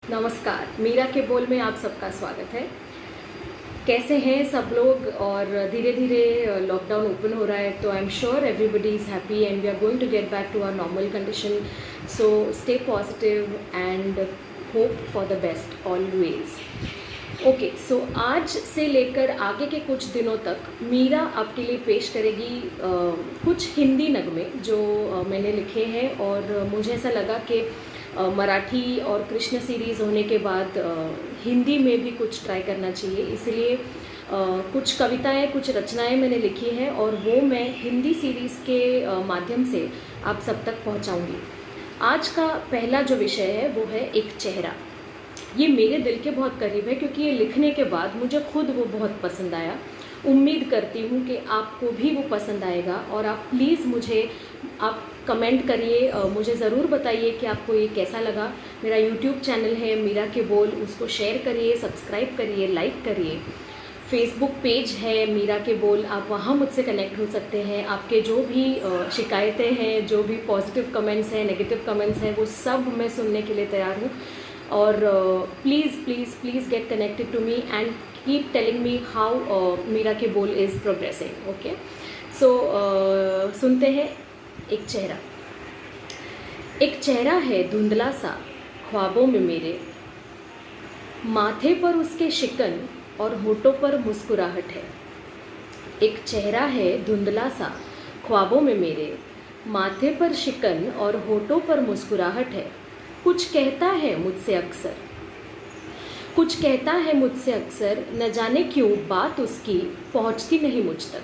नमस्कार, मीरा के बोल में आप सबका स्वागत है। कैसे हैं सब लोग? और धीरे धीरे लॉकडाउन ओपन हो रहा है, तो I am sure everybody is happy and we are going to get back to our normal condition. So stay positive and hope for the best always. Okay, so आज से लेकर आगे के कुछ दिनों तक मीरा आपके लिए पेश करेगी कुछ हिंदी नगमे जो मैंने लिखे हैं, और मुझे ऐसा लगा कि मराठी और कृष्ण सीरीज़ होने के बाद हिंदी में भी कुछ ट्राई करना चाहिए, इसलिए कुछ कविताएं, कुछ रचनाएं मैंने लिखी हैं और वो मैं हिंदी सीरीज़ के माध्यम से आप सब तक पहुंचाऊंगी। आज का पहला जो विषय है वो है एक चेहरा। ये मेरे दिल के बहुत करीब है क्योंकि ये लिखने के बाद मुझे खुद वो बहुत पसंद आया। उम्मीद करती हूँ कि आपको भी वो पसंद आएगा, और आप प्लीज़ मुझे आप कमेंट करिए, मुझे ज़रूर बताइए कि आपको ये कैसा लगा। मेरा यूट्यूब चैनल है मीरा के बोल, उसको शेयर करिए, सब्सक्राइब करिए, लाइक करिए। फेसबुक पेज है मीरा के बोल, आप वहाँ मुझसे कनेक्ट हो सकते हैं। आपके जो भी शिकायतें हैं, जो भी पॉजिटिव कमेंट्स हैं, नेगेटिव कमेंट्स हैं, वो सब मैं सुनने के लिए तैयार हूँ। और please please please get connected to me and keep telling me how Meera के बोल इज़ प्रोग्रेसिंग। ओके, सो सुनते हैं एक चेहरा। एक चेहरा है धुंधला सा ख्वाबों में मेरे, माथे पर उसके शिकन और होठों पर मुस्कुराहट है। एक चेहरा है धुंधला सा ख्वाबों में मेरे, माथे पर शिकन और होठों पर मुस्कुराहट है। कुछ कहता है मुझसे अक्सर, कुछ कहता है मुझसे अक्सर, न जाने क्यों बात उसकी पहुंचती नहीं मुझ तक।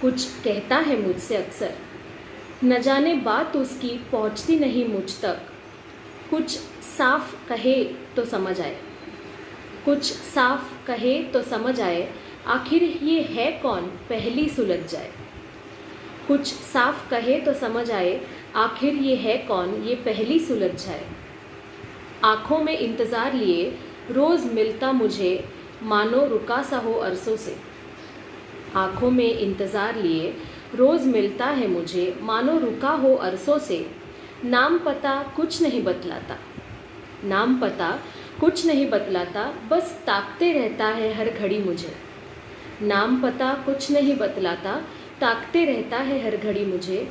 कुछ कहता है मुझसे अक्सर, न जाने बात उसकी पहुंचती नहीं मुझ तक। कुछ साफ कहे तो समझ आए, कुछ साफ कहे तो समझ आए, आखिर ये है कौन पहली सुलझ जाए। कुछ साफ कहे तो समझ आए, आखिर ये है कौन ये पहली सुलझ जाए। आँखों में इंतज़ार लिए रोज़ मिलता मुझे, मानो रुका सा हो अरसों से। आँखों में इंतज़ार लिए रोज़ मिलता है मुझे, मानो रुका हो अरसों से। नाम पता कुछ नहीं बतलाता, नाम पता कुछ नहीं बतलाता, बस ताकते रहता है हर घड़ी मुझे। नाम पता कुछ नहीं बतलाता, ताकते रहता है हर घड़ी मुझे।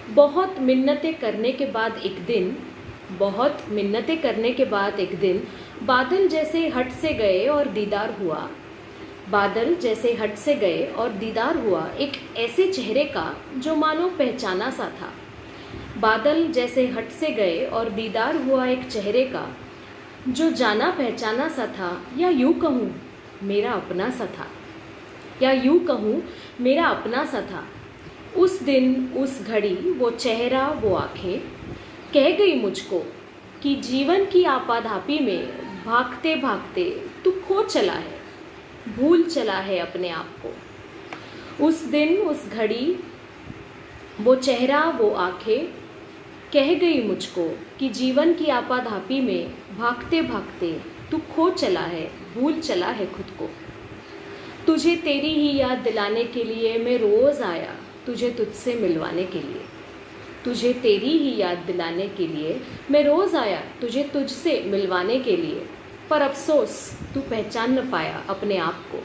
बहुत मिन्नतें करने के बाद एक दिन, बहुत मिन्नतें करने के बाद एक दिन, बादल जैसे हट से गए और दीदार हुआ। बादल जैसे हट से गए और दीदार हुआ एक ऐसे चेहरे का जो मानो पहचाना सा था। बादल जैसे हट से गए और दीदार हुआ एक चेहरे का जो जाना पहचाना सा था, या यूँ कहूँ मेरा अपना सा था, या यूँ कहूँ मेरा अपना सा था। उस दिन उस घड़ी वो चेहरा वो आँखें कह गई मुझको कि जीवन की आपाधापी में भागते भागते तू खो चला है, भूल चला है अपने आप को। उस दिन उस घड़ी वो चेहरा वो आँखें कह गई मुझको कि जीवन की आपाधापी में भागते भागते तू खो चला है, भूल चला है खुद को। तुझे तेरी ही याद दिलाने के लिए मैं रोज़ आया, तुझे तुझसे मिलवाने के लिए। तुझे तेरी ही याद दिलाने के लिए मैं रोज़ आया, तुझे तुझसे मिलवाने के लिए। पर अफसोस तू पहचान न पाया अपने आप को,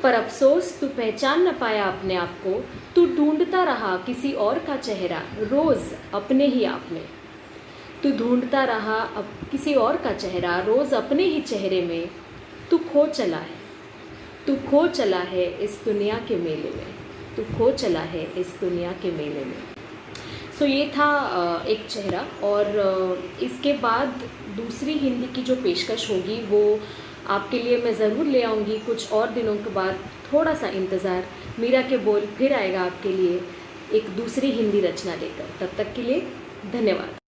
पर अफसोस तू पहचान न पाया अपने आप को। तू ढूंढता रहा किसी और का चेहरा रोज़ अपने ही आप में। तू ढूंढता रहा अब किसी और का चेहरा रोज़ अपने ही चेहरे में। तू खो चला है, तू खो चला है इस दुनिया के मेले में, तू खो चला है इस दुनिया के मेले में। सो ये था एक चेहरा। और इसके बाद दूसरी हिंदी की जो पेशकश होगी वो आपके लिए मैं ज़रूर ले आऊँगी कुछ और दिनों के बाद। थोड़ा सा इंतज़ार, मीरा के बोल फिर आएगा आपके लिए एक दूसरी हिंदी रचना लेकर। तब तक के लिए धन्यवाद।